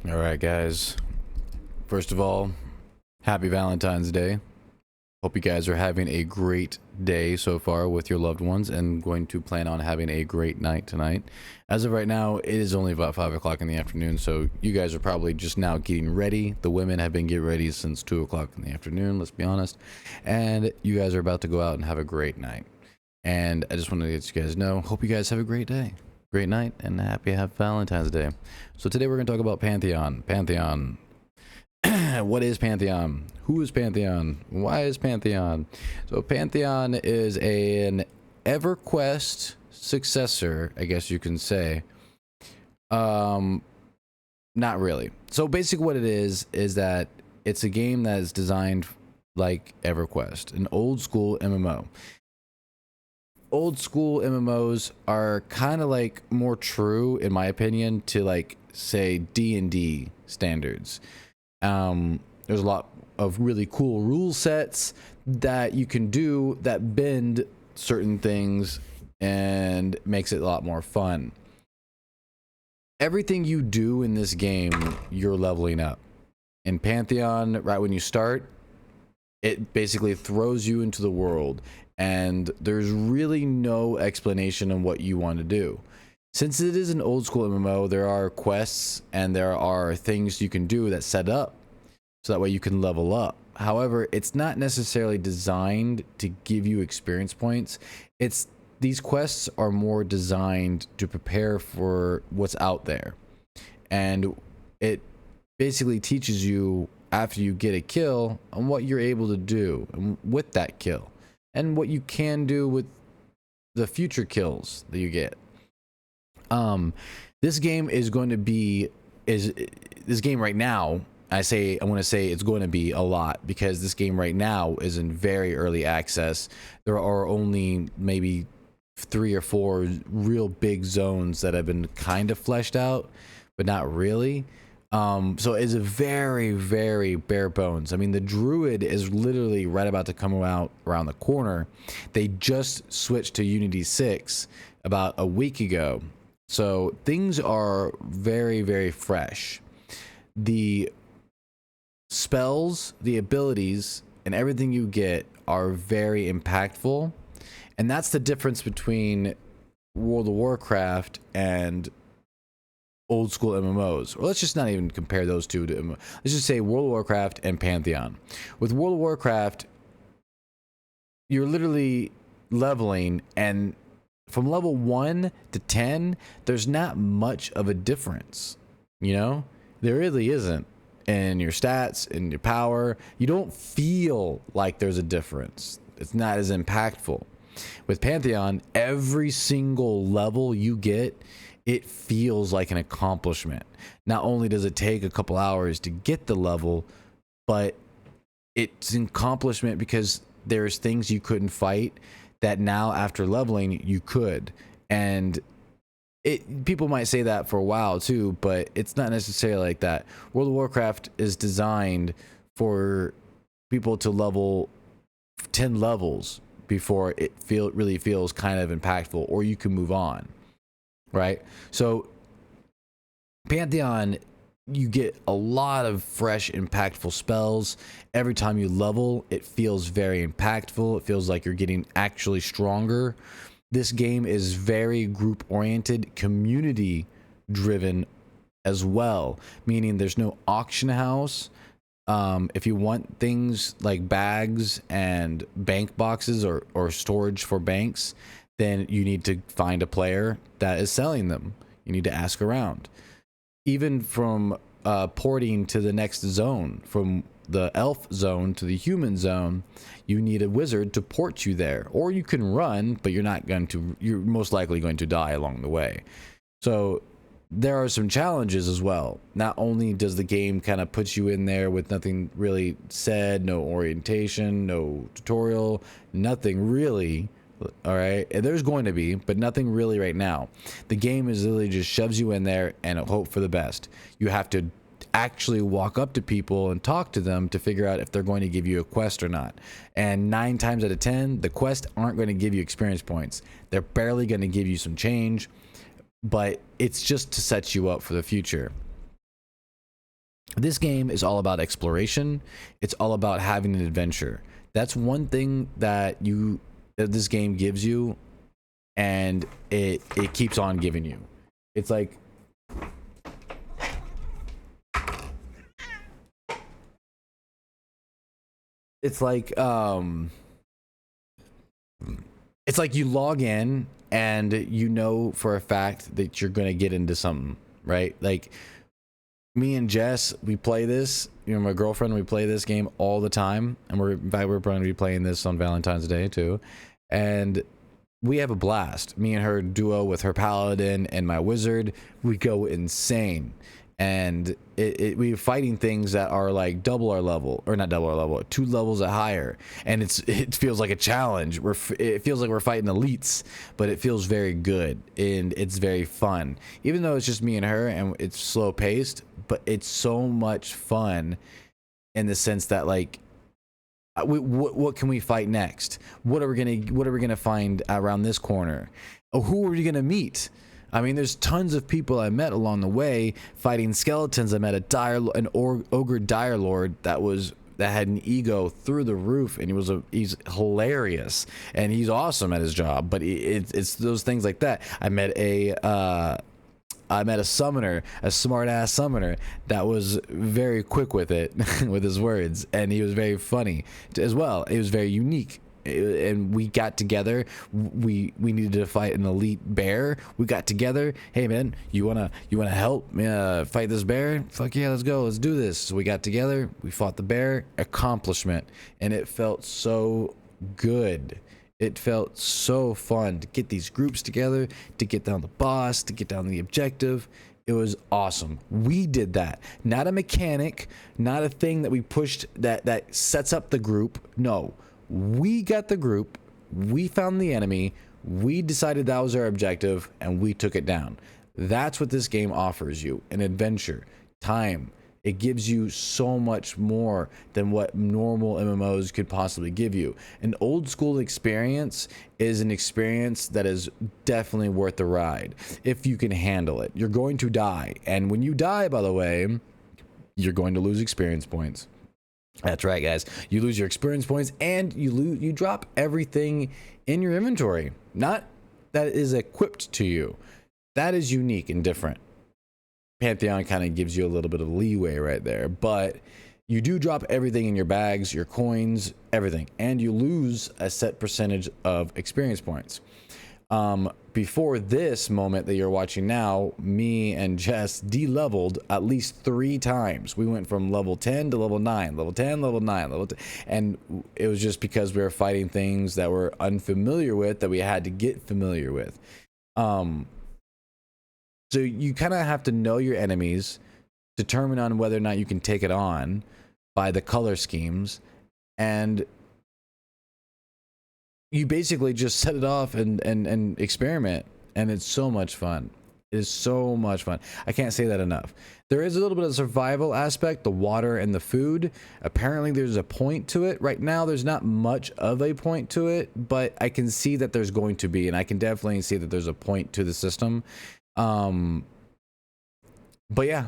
All right, guys. First of all, happy Valentine's Day. Hope you guys are having a great day so far with your loved ones and going to plan on having a great night tonight. As of right now, it is only about 5 o'clock in the afternoon, so you guys are probably just now getting ready. The women have been getting ready since 2 o'clock in the afternoon, let's be honest. And you guys are about to go out and have a great night. And I just wanted to let you guys know, hope you guys have a great day, great night, and happy Valentine's Day. So today we're going to talk about Pantheon. Pantheon. What is Pantheon? Who is Pantheon? Why is Pantheon? So Pantheon is an EverQuest successor, I guess you can say. Not really. So basically what it is that it's a game that is designed like EverQuest, an old school MMO. Old school MMOs are kind of like more true, in my opinion, to like say D&D standards. There's a lot of really cool rule sets that you can do that bend certain things and makes it a lot more fun. Everything you do in this game, you're leveling up. In Pantheon, right when you start, it basically throws you into the world, and there's really no explanation on what you want to do. Since it is an old school MMO, there are quests and there are things you can do that set up so that way you can level up. However, it's not necessarily designed to give you experience points. These quests are more designed to prepare for what's out there. And it basically teaches you after you get a kill on what you're able to do with that kill and what you can do with the future kills that you get. This game is going to be this game right now. I want to say it's going to be a lot because this game right now is in very early access. There are only maybe 3 or 4 real big zones that have been kind of fleshed out, but not really. So it's a very, very bare bones. I mean, the Druid is literally right about to come out around the corner. They just switched to Unity 6 about a week ago. So things are very, very fresh. The spells, the abilities, and everything you get are very impactful. And that's the difference between World of Warcraft and old school MMOs. Or let's just not even compare those two to MMOs. Let's just say World of Warcraft and Pantheon. With World of Warcraft, you're literally leveling, and from level 1 to 10, there's not much of a difference. You know? There really isn't. In your stats, in your power, you don't feel like there's a difference. It's not as impactful. With Pantheon, every single level you get, it feels like an accomplishment. Not only does it take a couple hours to get the level, but it's an accomplishment because there's things you couldn't fight that now after leveling you could. And people might say that for a while too, but it's not necessarily like that. World of Warcraft is designed for people to level 10 levels before it really feels kind of impactful, or you can move on, right? So Pantheon, you get a lot of fresh, impactful spells. Every time you level, it feels very impactful. It feels like you're getting actually stronger. This game is very group-oriented, community-driven as well, meaning there's no auction house. If you want things like bags and bank boxes or storage for banks, then you need to find a player that is selling them. You need to ask around. Even from porting to the next zone, from the elf zone to the human zone, you need a wizard to port you there, or you can run, but you're most likely going to die along the way. So there are some challenges as well. Not only does the game kind of put you in there with nothing really said, no orientation, no tutorial, nothing really. All right, and there's going to be, but nothing really right now. The game is literally just shoves you in there and hope for the best. You have to actually walk up to people and talk to them to figure out if they're going to give you a quest or not. And 9 times out of 10, the quests aren't going to give you experience points. They're barely going to give you some change, but it's just to set you up for the future. This game is all about exploration. It's all about having an adventure. That's one thing that this game gives you, and it keeps on giving you. It's like it's like it's like you log in and you know for a fact that you're gonna get into something, right? Like me and Jess, we play this, you know, my girlfriend, we play this game all the time, and we're going to be playing this on Valentine's Day too, and we have a blast. Me and her duo with her paladin and my wizard, we go insane, and we're fighting things that are like double our level, or not double our level, 2 levels higher, and it feels like a challenge. It feels like we're fighting elites, but it feels very good and it's very fun, even though it's just me and her and it's slow paced. But it's so much fun in the sense that, like, what can we fight next? What are we gonna find around this corner? Oh, who are we gonna meet? I mean, there's tons of people I met along the way fighting skeletons. I met an ogre dire lord that had an ego through the roof, and he's hilarious and he's awesome at his job. But it's those things like that. I met a summoner, a smart ass summoner that was very quick with it, with his words, and he was very funny as well. It was very unique. And we got together. We needed to fight an elite bear. We got together. Hey man, you wanna help me fight this bear? Fuck yeah, let's go. Let's do this. So we got together. We fought the bear. Accomplishment, and it felt so good. It felt so fun to get these groups together, to get down the boss, to get down the objective. It was awesome. We did that. Not a mechanic, not a thing that we pushed that sets up the group. No, we got the group. We found the enemy. We decided that was our objective, and we took it down. That's what this game offers you: an adventure, time. It gives you so much more than what normal MMOs could possibly give you. An old school experience is an experience that is definitely worth the ride if you can handle it. You're going to die, and when you die, by the way, you're going to lose experience points. That's right, guys. You lose your experience points, and you drop everything in your inventory. Not that is equipped to you. That is unique and different. Pantheon kind of gives you a little bit of leeway right there, but you do drop everything in your bags, your coins, everything, and you lose a set percentage of experience points. Before this moment that you're watching now, me and Jess de-leveled at least 3 times. We went from level 10 to level 9, level 10, level 9, level 10, and it was just because we were fighting things that we're unfamiliar with that we had to get familiar with. So you kind of have to know your enemies, determine on whether or not you can take it on by the color schemes, and you basically just set it off and experiment, and it's so much fun. It is so much fun. I can't say that enough. There is a little bit of survival aspect, the water and the food. Apparently there's a point to it. Right now there's not much of a point to it, but I can see that there's going to be, and I can definitely see that there's a point to the system. But yeah,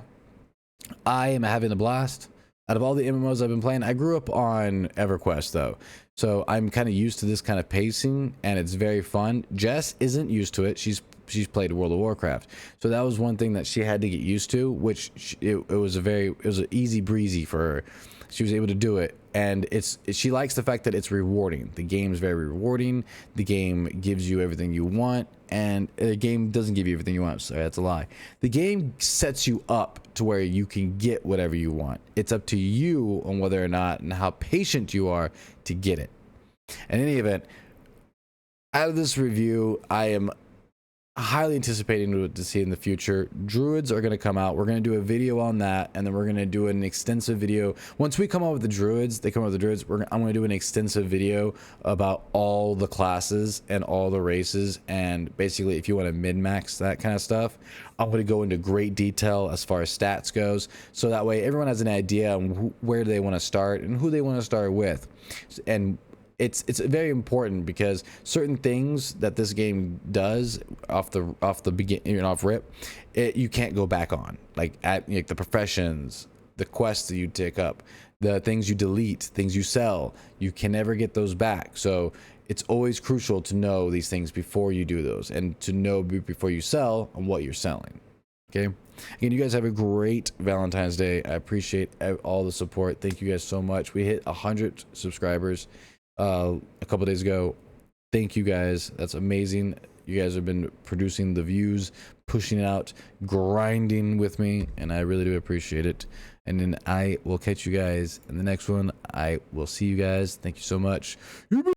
I am having a blast. Out of all the MMOs I've been playing, I grew up on EverQuest though, so I'm kind of used to this kind of pacing, and it's very fun. Jess isn't used to it. She's played World of Warcraft, so that was one thing that she had to get used to, which it was an easy breezy for her. She was able to do it, and she likes the fact that it's rewarding. The game is very rewarding. The game gives you everything you want, and the game doesn't give you everything you want. Sorry, that's a lie. The game sets you up to where you can get whatever you want. It's up to you on whether or not and how patient you are to get it. In any event, out of this review, I am highly anticipating to see in the future. Druids are going to come out. We're going to do a video on that, and then we're going to do an extensive video once we come out with the druids. I'm going to do an extensive video about all the classes and all the races, and basically if you want to min-max that kind of stuff, I'm going to go into great detail as far as stats goes, so that way everyone has an idea on where they want to start and who they want to start with. And it's very important, because certain things that this game does off the beginning, off rip, you can't go back on, like the professions, the quests that you take up, the things you delete, things you sell. You can never get those back. So it's always crucial to know these things before you do those, and to know before you sell on what you're selling. Okay. Again, you guys have a great Valentine's Day. I appreciate all the support. Thank you guys so much. We hit 100 subscribers a couple days ago. Thank you guys. That's amazing. You guys have been producing the views, pushing it out, grinding with me, and I really do appreciate it. And then I will catch you guys in the next one. I will see you guys. Thank you so much.